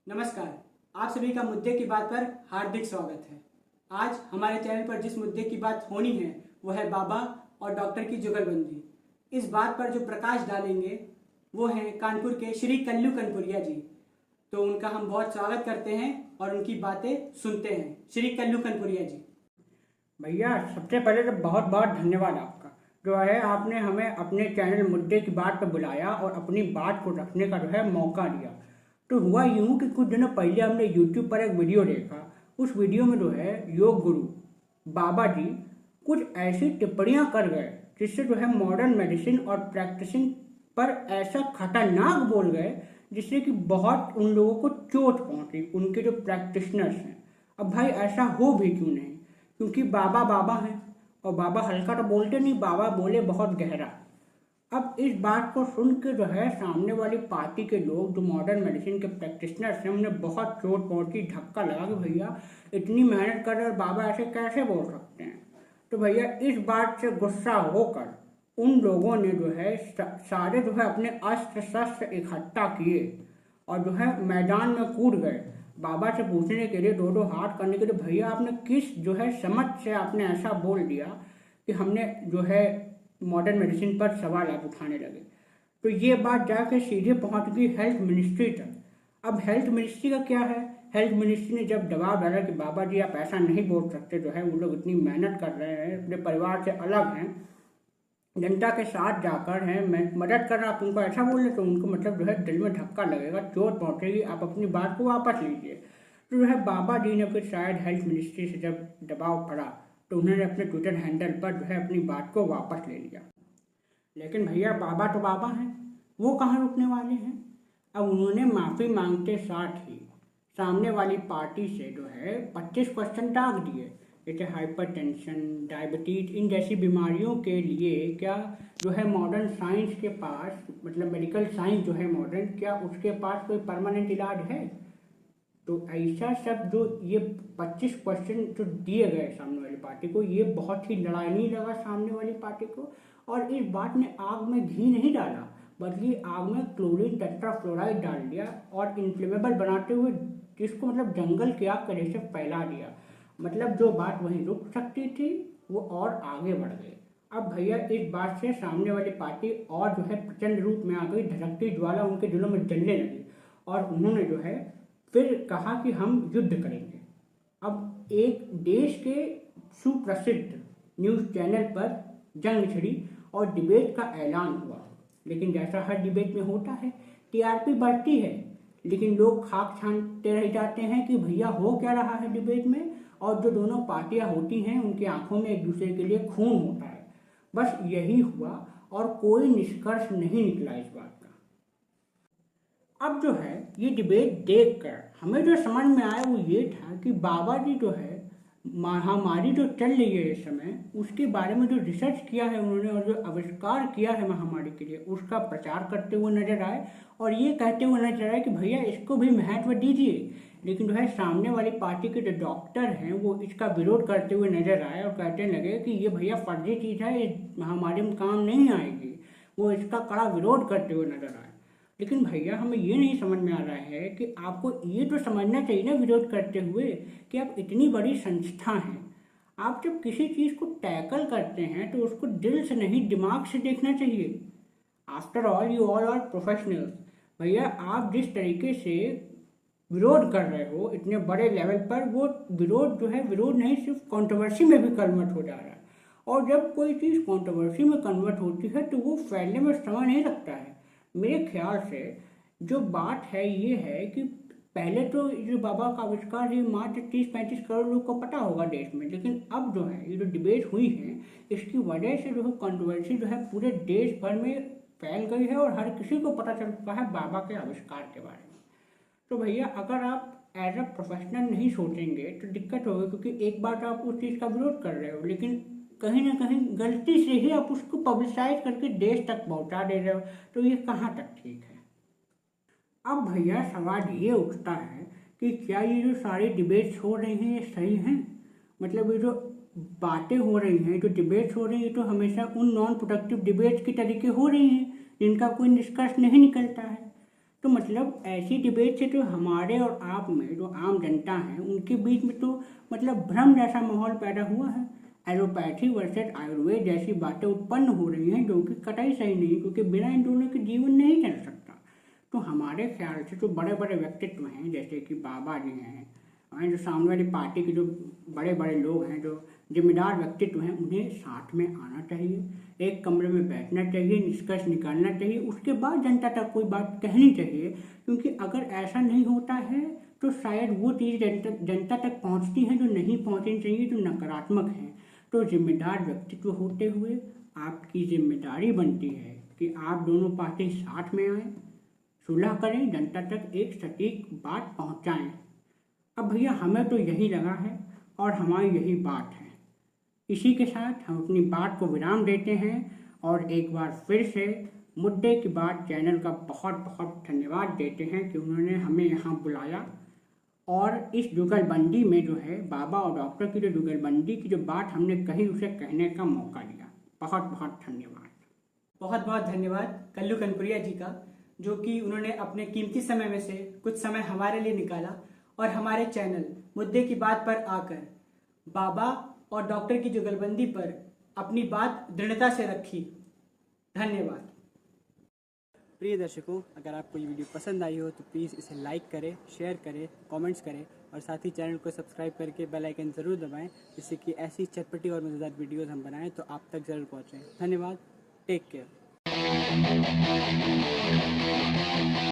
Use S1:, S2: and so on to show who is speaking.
S1: नमस्कार। आप सभी का मुद्दे की बात पर हार्दिक स्वागत है। आज हमारे चैनल पर जिस मुद्दे की बात होनी है वो है बाबा और डॉक्टर की जुगलबंदी। इस बात पर जो प्रकाश डालेंगे वो हैं कानपुर के श्री कल्लू कनपुरिया जी। तो उनका हम बहुत स्वागत करते हैं और उनकी बातें सुनते हैं। श्री कल्लू कनपुरिया जी।
S2: भैया सबसे पहले तो बहुत बहुत धन्यवाद आपका जो है आपने हमें अपने चैनल मुद्दे की बात पर बुलाया और अपनी बात को रखने का जो है मौका दिया। तो हुआ यूँ कि कुछ दिनों पहले हमने यूट्यूब पर एक वीडियो देखा। उस वीडियो में जो है योग गुरु बाबा जी कुछ ऐसी टिप्पणियां कर गए जिससे जो है मॉडर्न मेडिसिन और प्रैक्टिसिंग पर ऐसा खतरनाक बोल गए जिससे कि बहुत उन लोगों को चोट पहुंची, उनके जो प्रैक्टिशनर्स हैं। अब भाई ऐसा हो भी क्यों नहीं, क्योंकि बाबा बाबा हैं और बाबा हल्का तो बोलते नहीं, बाबा बोले बहुत गहरा। अब इस बात को सुन के जो है सामने वाली पार्टी के लोग जो मॉडर्न मेडिसिन के प्रैक्टिशनर्स हैं उन्हें बहुत चोट पहुंची, धक्का लगा कि भैया इतनी मेहनत कर रहे और बाबा ऐसे कैसे बोल सकते हैं। तो भैया इस बात से गुस्सा होकर उन लोगों ने जो है सारे जो है अपने अस्त्र शस्त्र इकट्ठा किए और जो है मैदान में कूद गए बाबा से पूछने के लिए, दो दो हाथ करने के लिए, भैया आपने किस जो है समझ से आपने ऐसा बोल दिया कि हमने जो है मॉडर्न मेडिसिन पर सवाल आप उठाने लगे। तो ये बात जाके सीधे पहुंच गई हेल्थ मिनिस्ट्री तक। अब हेल्थ मिनिस्ट्री का क्या है, हेल्थ मिनिस्ट्री ने जब दबाव डाला कि बाबा जी आप ऐसा नहीं बोल सकते, जो है वो लोग इतनी मेहनत कर रहे हैं, अपने परिवार से अलग हैं, जनता के साथ जाकर हैं, मैं मदद कर रहा, आप उनको ऐसा बोल रहे तो उनको मतलब जो है दिल में धक्का लगेगा, चोट पहुंचेगी, आप अपनी बात को वापस लीजिए। तो जो है बाबा जी ने फिर शायद हेल्थ मिनिस्ट्री से जब दबाव पड़ा तो उन्होंने अपने ट्विटर हैंडल पर जो है अपनी बात को वापस ले लिया। लेकिन भैया बाबा तो बाबा हैं, वो कहाँ रुकने वाले हैं। अब उन्होंने माफ़ी मांगते साथ ही सामने वाली पार्टी से जो है 25 क्वेश्चन टाक दिए, जैसे हाइपरटेंशन, डायबिटीज, इन जैसी बीमारियों के लिए क्या जो है मॉडर्न साइंस के पास, मतलब मेडिकल साइंस जो है मॉडर्न, क्या उसके पास कोई परमानेंट इलाज है। तो ऐसा सब जो ये 25 क्वेश्चन जो दिए गए सामने वाली पार्टी को, ये बहुत ही लड़ाई लगा सामने वाली पार्टी को। और इस बात ने आग में घी नहीं डाला बल्कि आग में क्लोरीन टेट्राफ्लोराइड डाल दिया और इन्फ्लेमेबल बनाते हुए जिसको मतलब जंगल की आग के जैसे फैला दिया। मतलब जो बात वहीं रुक सकती थी वो और आगे बढ़ गई। अब भैया इस बात से सामने वाली पार्टी और जो है प्रचंड रूप में आ गई, धधकती ज्वाला उनके दिलों में जलने लगी और उन्होंने जो है फिर कहा कि हम युद्ध करेंगे। अब एक देश के सुप्रसिद्ध न्यूज़ चैनल पर जंग छिड़ी और डिबेट का ऐलान हुआ। लेकिन जैसा हर डिबेट में होता है, टीआरपी बढ़ती है लेकिन लोग खाक छानते रह जाते हैं कि भैया हो क्या रहा है डिबेट में, और जो दोनों पार्टियां होती हैं उनकी आंखों में एक दूसरे के लिए खून होता है। बस यही हुआ और कोई निष्कर्ष नहीं निकला इस बात का। अब जो है ये डिबेट देखकर हमें जो समझ में आया वो ये था कि बाबा जी जो है महामारी जो चल रही है इस समय, उसके बारे में जो रिसर्च किया है उन्होंने और जो आविष्कार किया है महामारी के लिए, उसका प्रचार करते हुए नजर आए और ये कहते हुए नजर आए कि भैया इसको भी महत्व दीजिए। लेकिन जो है सामने वाली पार्टी के जो डॉक्टर हैं वो इसका विरोध करते हुए नजर आए और कहते लगे कि ये भैया फर्जी चीज़ है, ये महामारी में काम नहीं आएगी। वो इसका कड़ा विरोध करते हुए नजर आए। लेकिन भैया हमें ये नहीं समझ में आ रहा है कि आपको ये तो समझना चाहिए ना विरोध करते हुए कि आप इतनी बड़ी संस्था हैं, आप जब किसी चीज़ को टैकल करते हैं तो उसको दिल से नहीं दिमाग से देखना चाहिए। After all you all are professionals. भैया आप जिस तरीके से विरोध कर रहे हो इतने बड़े लेवल पर, वो विरोध जो है विरोध नहीं सिर्फ कंट्रोवर्सी में भी कन्वर्ट हो जा रहा है। और जब कोई चीज़ कंट्रोवर्सी में कन्वर्ट होती है तो वो फैलने में समय नहीं लगता है। मेरे ख्याल से जो बात है ये है कि पहले तो जो बाबा का आविष्कार है मात्र 30-35 करोड़ लोग को पता होगा देश में, लेकिन अब जो है ये जो डिबेट हुई है इसकी वजह से जो है कंट्रोवर्सी जो है पूरे देश भर में फैल गई है और हर किसी को पता चल चुका है बाबा के आविष्कार के बारे में। तो भैया अगर आप एज अ प्रोफेशनल नहीं सोचेंगे तो दिक्कत होगी, क्योंकि एक बार तो आप उस चीज़ का विरोध कर रहे हो लेकिन कहीं ना कहीं गलती से ही आप उसको पब्लिसाइज करके देश तक पहुंचा दे रहे हो, तो ये कहाँ तक ठीक है। अब भैया सवाल ये उठता है कि क्या ये जो सारी डिबेट्स हो रही हैं ये सही हैं। मतलब ये जो बातें हो रही हैं, जो डिबेट्स हो रही हैं, तो हमेशा उन नॉन प्रोडक्टिव डिबेट्स की तरीके हो रही हैं जिनका कोई निष्कर्ष नहीं निकलता है। तो मतलब ऐसी डिबेट से तो हमारे और आप में जो आम जनता है उनके बीच में तो मतलब भ्रम जैसा माहौल पैदा हुआ है। एलोपैथी वर्सेस आयुर्वेद जैसी बातें उत्पन्न हो रही हैं जो कि कतई सही नहीं, क्योंकि बिना इन दोनों के जीवन नहीं चल सकता। तो हमारे ख्याल से जो बड़े बड़े व्यक्तित्व हैं जैसे कि बाबा जी हैं, हमारे जो सामने वाली पार्टी के जो बड़े बड़े लोग हैं, जो जिम्मेदार व्यक्तित्व हैं, उन्हें साथ में आना चाहिए, एक कमरे में बैठना चाहिए, निष्कर्ष निकालना चाहिए, उसके बाद जनता तक कोई बात कहनी चाहिए। क्योंकि अगर ऐसा नहीं होता है तो शायद वो चीज़ जनता तक पहुंचती है जो नहीं पहुंचनी चाहिए, जो नकारात्मक है। तो जिम्मेदार व्यक्तित्व होते हुए आपकी जिम्मेदारी बनती है कि आप दोनों पार्टी साथ में आएँ, सुलह करें, जनता तक एक सटीक बात पहुंचाएं। अब भैया हमें तो यही लगा है और हमारी यही बात है। इसी के साथ हम अपनी बात को विराम देते हैं और एक बार फिर से मुद्दे की बात चैनल का बहुत बहुत धन्यवाद देते हैं कि उन्होंने हमें यहाँ बुलाया और इस जुगलबंदी में जो है बाबा और डॉक्टर की जो जुगलबंदी की जो बात हमने कही उसे कहने का मौका दिया। बहुत बहुत धन्यवाद।
S1: बहुत बहुत धन्यवाद कल्लू कनपुरिया जी का, जो कि उन्होंने अपने कीमती समय में से कुछ समय हमारे लिए निकाला और हमारे चैनल मुद्दे की बात पर आकर बाबा और डॉक्टर की जुगलबंदी पर अपनी बात दृढ़ता से रखी। धन्यवाद। प्रिय दर्शकों, अगर आपको ये वीडियो पसंद आई हो तो प्लीज़ इसे लाइक करें, शेयर करें, कमेंट्स करें और साथ ही चैनल को सब्सक्राइब करके बेल आइकन ज़रूर दबाएं, जिससे कि ऐसी चटपटी और मज़ेदार वीडियोज़ हम बनाएं तो आप तक ज़रूर पहुँचें। धन्यवाद। Take care.